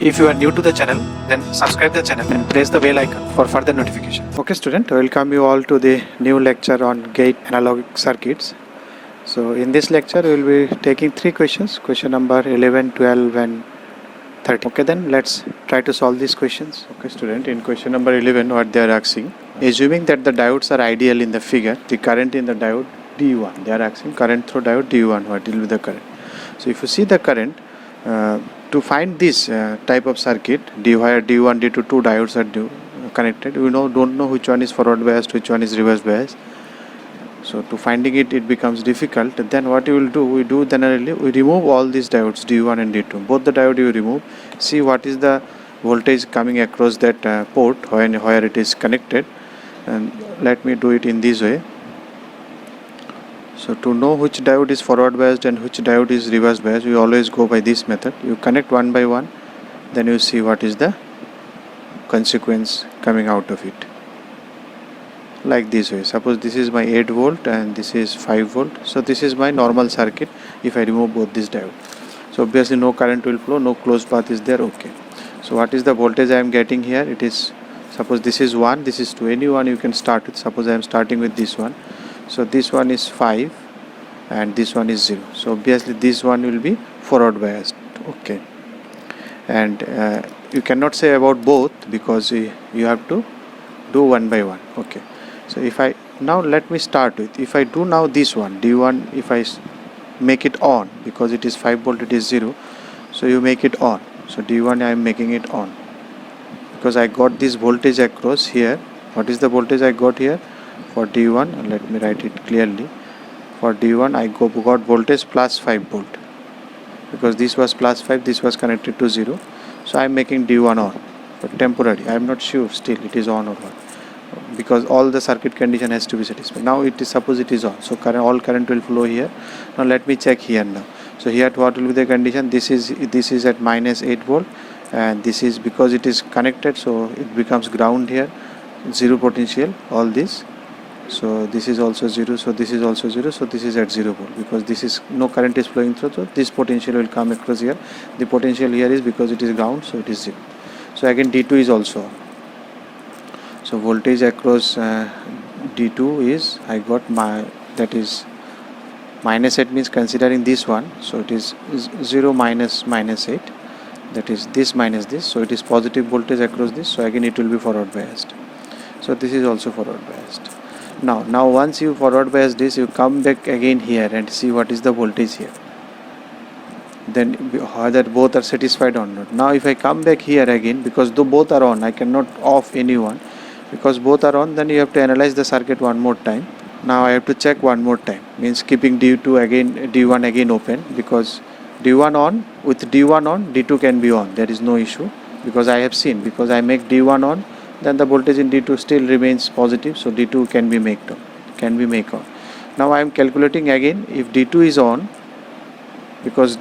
If you are new to the channel, then subscribe the channel and press the bell icon for further notification. Okay student, welcome you all to the new lecture on gate analog circuits. So in this lecture we will be taking three questions, question number 11, 12 and 13. Okay, then let's try to solve these questions. Okay student, in question number 11 what they are asking, assuming that the diodes are ideal in the figure, the current in the diode D1, they are asking current through diode D1, what will be the current. So if you see the current, to find this type of circuit, where D1, D2, two diodes are connected, we don't know which one is forward biased, which one is reverse biased. So to finding it becomes difficult. Then what you will do, we remove all these diodes D1 and D2. Both the diode you remove, see what is the voltage coming across that port where it is connected, and let me do it in this way. So to know which diode is forward biased and which diode is reverse biased, we always go by this method. You connect one by one, then you see what is the consequence coming out of it. Like this way. Suppose this is my 8 volt and this is 5 volt. So this is my normal circuit if I remove both these diodes. So obviously no current will flow, no closed path is there. Okay. So what is the voltage I am getting here? It is, suppose this is 1, this is 2. Any one you can start with. Suppose I am starting with this one. So this one is 5 and this one is 0. So obviously this one will be forward biased. Okay. And you cannot say about both because you have to do one by one. Okay. So if I now let me start with, if I do now this one D1, if I make it on, because it is 5 volt, it is 0. So you make it on. So D1 I am making it on because I got this voltage across here. What is the voltage I got here? For D1, let me write it clearly. For D1 I got voltage plus 5 volt because this was plus 5, this was connected to 0. So I am making D1 on, but temporary. I am not sure still it is on or not because all the circuit condition has to be satisfied. Now it is, suppose it is on, so all current will flow here. Now let me check here now. So here what will be the condition? This is at minus 8 volt and this is, because it is connected, so it becomes ground here, 0 potential, all this. So this is also 0, so this is also 0, so this is at 0 volt because this is no current is flowing through, so this potential will come across here. The potential here is, because it is ground, so it is 0. So again D2 is also on. So voltage across D2 is, I got that is minus 8, means considering this one, so it is 0 minus 8, that is this minus this, so it is positive voltage across this, so again it will be forward biased. So this is also forward biased. Now once you forward bias this, you come back again here and see what is the voltage here, then whether both are satisfied or not. Now if I come back here again, because though both are on, I cannot off any one because both are on, then you have to analyze the circuit one more time. Now I have to check one more time, means keeping D2 again, D1 again open, because D1 on, with D1 on, D2 can be on, there is no issue, because I have seen, because I make D1 on, then the voltage in D2 still remains positive, so D2 can be made on. Now I am calculating again if D2 is on, because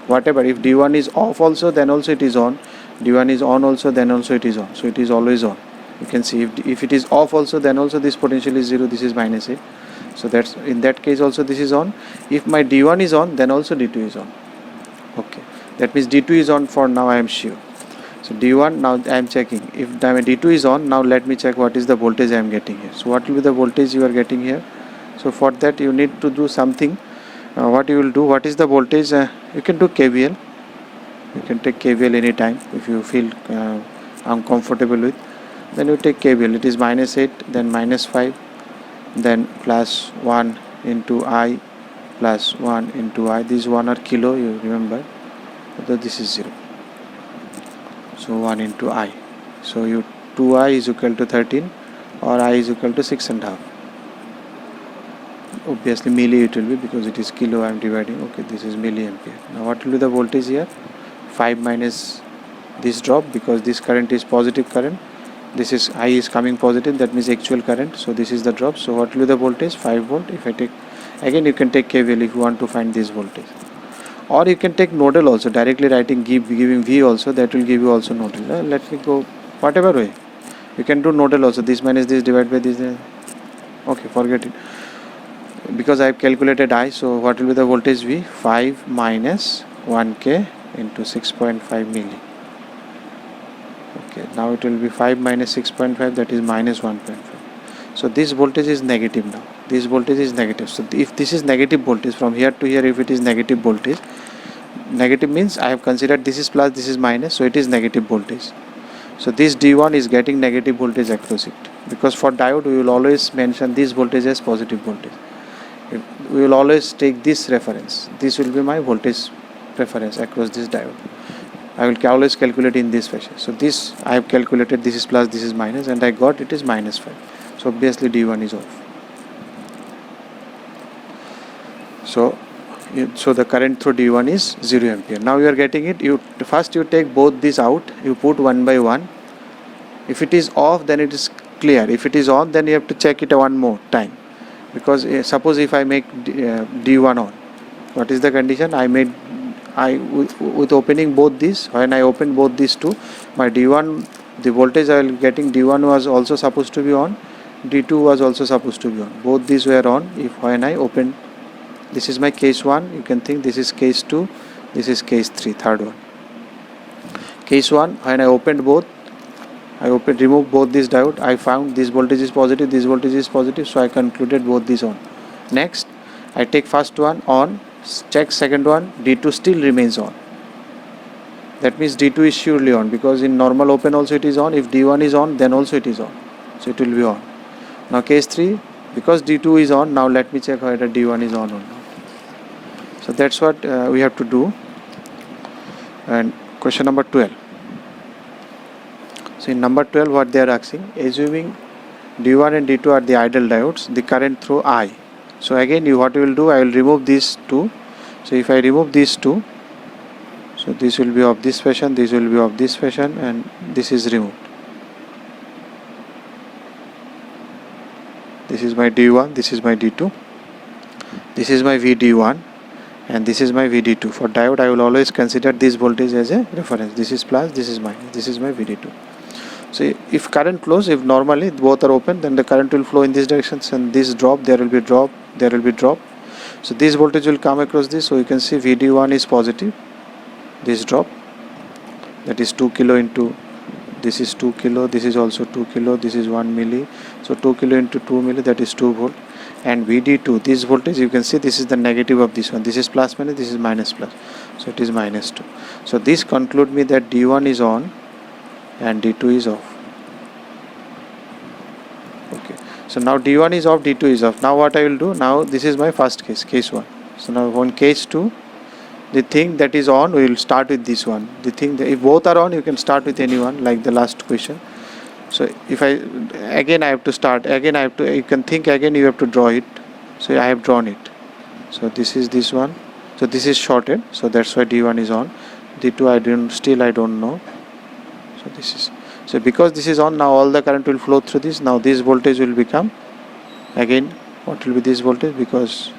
whatever, if D1 is off also, then also it is on, D1 is on also, then also it is on, so it is always on. You can see if it is off also, then also this potential is 0, this is minus 8, so that's, in that case also this is on. If my D1 is on, then also D2 is on. Okay, that means D2 is on for now, I am sure. So D1, now I am checking if D2 is on. Now let me check what is the voltage I am getting here. So what will be the voltage you are getting here? So for that you need to do something. What you will do, what is the voltage? You can do KVL. You can take KVL anytime if you feel uncomfortable with. Then you take KVL. It is minus 8, then minus 5, then plus 1 into I, plus 1 into I. These 1 are kilo, you remember. So this is 0. So 1 into I. So 2I is equal to 13 or I is equal to 6.5. Obviously milli it will be because it is kilo I am dividing. Okay, this is milliampere. Now what will be the voltage here? 5 minus this drop, because this current is positive current. This is I is coming positive, that means actual current. So this is the drop. So what will be the voltage? 5 volt. If I take, again you can take KVL if you want to find this voltage. Or you can take nodal also, directly writing, giving V also, that will give you also nodal. Let me go whatever way. You can do nodal also, this minus this divided by this. Okay, forget it. Because I have calculated I, so what will be the voltage V? 5 minus 1K into 6.5 milli. Okay, now it will be 5 minus 6.5, that is minus 1.5. So this voltage is negative now. This voltage is negative. So if this is negative voltage, from here to here, if it is negative voltage, negative means I have considered this is plus, this is minus, so it is negative voltage. So this D1 is getting negative voltage across it, because for diode we will always mention this voltage as positive voltage. We will always take this reference. This will be my voltage reference across this diode. I will always calculate in this fashion. So this I have calculated, this is plus, this is minus, and I got it is minus 5. So obviously D1 is off. So the current through D1 is 0 ampere. Now you are getting it. First you take both these out, you put one by one. If it is off, then it is clear. If it is on, then you have to check it one more time, because suppose if I make D1 on, what is the condition? With opening both these, when I open both these two, my D1, the voltage I will getting D1 was also supposed to be on, D2 was also supposed to be on. Both these were on. When I open, this is my case 1, you can think this is case 2, this is case 3, third one. Case 1, when I opened both, removed both these diode, I found this voltage is positive, this voltage is positive, so I concluded both these on. Next, I take first one on, check second one, D2 still remains on. That means D2 is surely on, because in normal open also it is on. If D1 is on, then also it is on, so it will be on. Now case 3, because D2 is on, now let me check whether D1 is on or not. So that's what we have to do. And question number 12. So in number 12, what they are asking, assuming D1 and D2 are the ideal diodes, the current through I. So again, what you will do, I will remove these two. So if I remove these two, so this will be of this fashion, this will be of this fashion, and this is removed. This is my D1, this is my D2, this is my VD1, and this is my VD2. For diode, I will always consider this voltage as a reference. This is plus, this is minus, this is my VD2. So if current flows, if normally both are open, then the current will flow in this direction, and this drop, there will be drop, there will be drop. So this voltage will come across this. So you can see VD1 is positive, this drop, that is 2 kilo into, this is 2 kilo, this is also 2 kilo, this is 1 milli. So 2 kilo into 2 milli, that is 2 volt. And VD2, this voltage, you can see this is the negative of this one. This is plus minus, this is minus plus. So it is minus 2. So this conclude me that D1 is on and D2 is off. Okay. So now D1 is off, D2 is off. Now what I will do, now this is my first case, case 1. So now on case 2, the thing that is on, we will start with this one. The thing that, if both are on, you can start with any one, like the last question. So if I have to start, you can think again, you have to draw it. So I have drawn it. So this is this one. So this is shorted. So that's why D1 is on. D2 I don't know. So this is, so because this is on, now all the current will flow through this. Now this voltage will become, again, what will be this voltage, because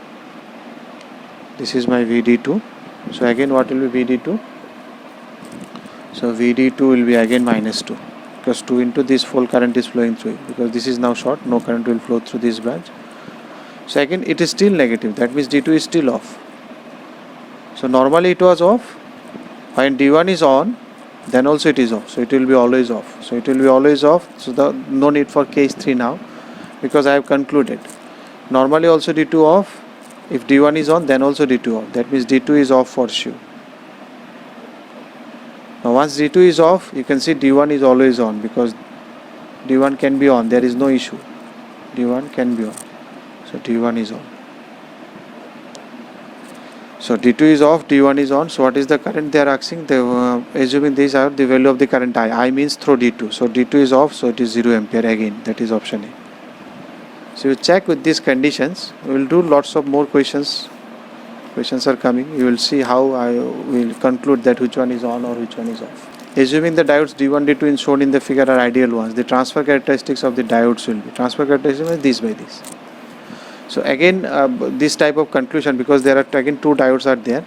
this is my VD2. So again, what will be VD2? So VD2 will be again minus 2, because 2 into this full current is flowing through it, because this is now short, no current will flow through this branch. So again, it is still negative, that means D2 is still off. So normally it was off. When D1 is on, then also it is off, so it will be always off. So it will be always off. So no need for case 3 now, because I have concluded. Normally also D2 off. If D1 is on, then also D2 off. That means D2 is off for sure. Now once D2 is off, you can see D1 is always on, because D1 can be on, there is no issue. D1 can be on. So D1 is on. So D2 is off, D1 is on. So what is the current they are asking? They assuming these are the value of the current I. I means through D2. So D2 is off, so it is 0 ampere again. That is option A. So you check with these conditions. We will do lots of more questions. Questions are coming. You will see how I will conclude that which one is on or which one is off. Assuming the diodes D1, D2 shown in the figure are ideal ones, the transfer characteristics of the diodes will be. Transfer characteristics is this by this. So again, this type of conclusion, because there are again 2 diodes are there.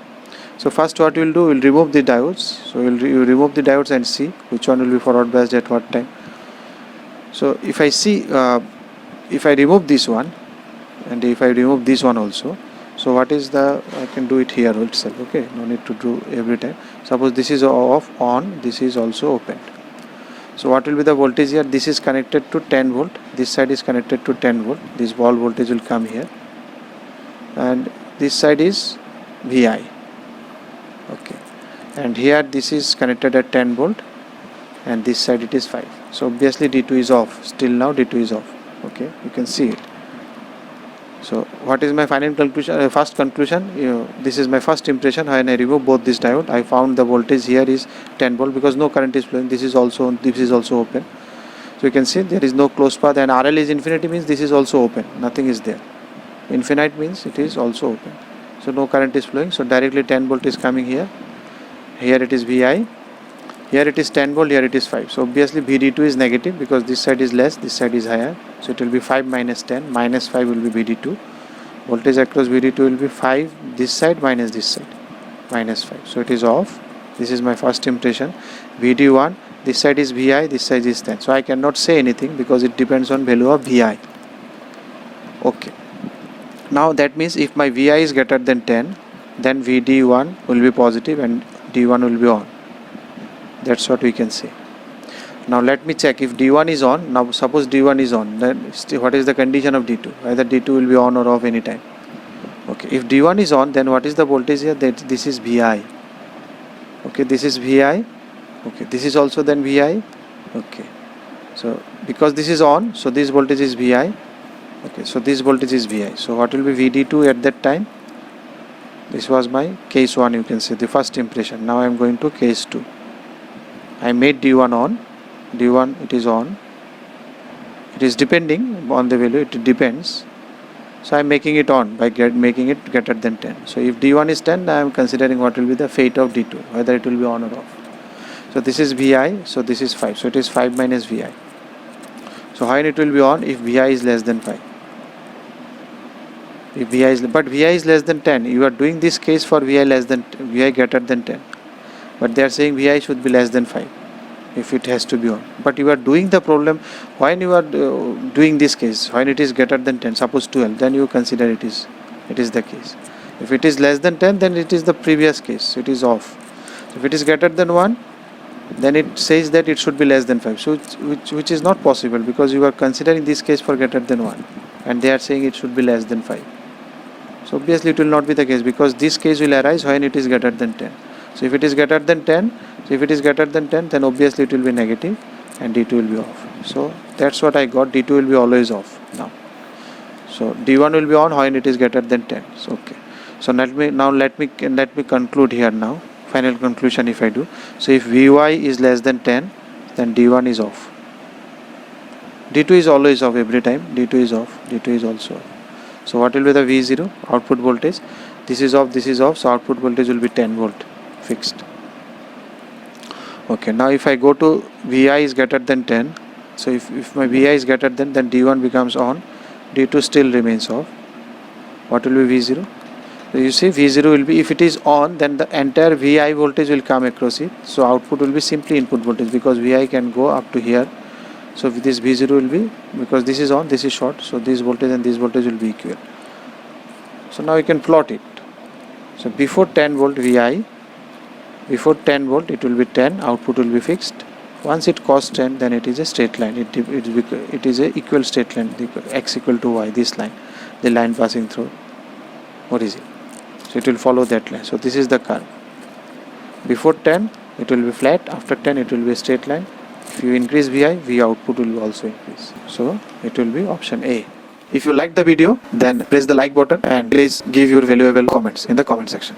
So first what we will do, we will remove the diodes. So we will remove the diodes and see which one will be forward biased at what time. So if I see, if I remove this one and if I remove this one also, So what is the, I can do it here itself, okay, no need to do every time. Suppose this is off, on, this is also opened. So what will be the voltage here? This is connected to 10 volt, this side is connected to 10 volt, this wall voltage will come here, and this side is VI, okay, and here this is connected at 10 volt, and this side it is 5. So obviously D2 is off, still now D2 is off, okay, you can see it. So what is my final conclusion? First conclusion, this is my first impression. When I remove both this diode, I found the voltage here is 10 volt because no current is flowing. This is also open. So you can see there is no closed path, and RL is infinity means this is also open. Nothing is there. Infinite means it is also open. So no current is flowing. So directly 10 volt is coming here. Here it is VI. Here it is 10 volt. Here it is 5. So obviously VD2 is negative because this side is less, this side is higher. So it will be 5 minus 10. Minus 5 will be VD2. Voltage across VD2 will be 5 this side minus this side. Minus 5. So it is off. This is my first impression. VD1. This side is VI. This side is 10. So I cannot say anything because it depends on value of VI. Okay. Now that means if my VI is greater than 10, then VD1 will be positive and D1 will be on. That's what we can say. Now let me check if D1 is on. Now suppose D1 is on, then what is the condition of D2? Either D2 will be on or off anytime. Okay, if D1 is on, then what is the voltage here? That this is VI. Okay, this is VI. Okay, this is also then VI. Okay, so because this is on, so this voltage is VI. Okay, so this voltage is VI. So what will be VD2 at that time? This was my case 1, you can say, the first impression. Now I am going to case 2. I made D1 on. D1 it is on. It is depending on the value, it depends. So I am making it on by making it greater than 10. So if D1 is 10, I am considering what will be the fate of D2, whether it will be on or off. So this is VI, so this is 5. So it is 5 minus VI. So when it will be on? If VI is less than 5. If VI is, but VI is less than 10. You are doing this case for VI greater than 10. But they are saying VI should be less than 5 if it has to be on. But you are doing the problem when you are doing this case, when it is greater than 10, suppose 12, then you consider it is the case. If it is less than 10, then it is the previous case, it is off. So if it is greater than 1, then it says that it should be less than 5, so which is not possible because you are considering this case for greater than 1 and they are saying it should be less than 5. So obviously it will not be the case because this case will arise when it is greater than 10. So if it is greater than 10, then obviously it will be negative and D2 will be off. So that's what I got. D2 will be always off now. So D1 will be on when it is greater than 10. So okay. So let me conclude here now. Final conclusion if I do. So if VY is less than 10, then D1 is off. D2 is always off every time. D2 is off. D2 is also off. So what will be the V0 output voltage? This is off, this is off. So output voltage will be 10 volt fixed. Okay, now if I go to VI is greater than 10, so if my VI is greater than, then D1 becomes on, D2 still remains off. What will be V0? So you see V0 will be, if it is on, then the entire VI voltage will come across it. So output will be simply input voltage because VI can go up to here. So this V0 will be, because this is on, this is short, so this voltage and this voltage will be equal. So now you can plot it. So before 10 volt VI, before 10 volt it will be 10, output will be fixed. Once it costs 10, then it is a straight line. It is a equal straight line, x equal to y, this line, the line passing through origin. So it will follow that line. So this is the curve. Before 10 it will be flat, after 10 it will be a straight line. If you increase VI, V output will also increase. So it will be option A. If you like the video, then press the like button and please give your valuable comments in the comment section.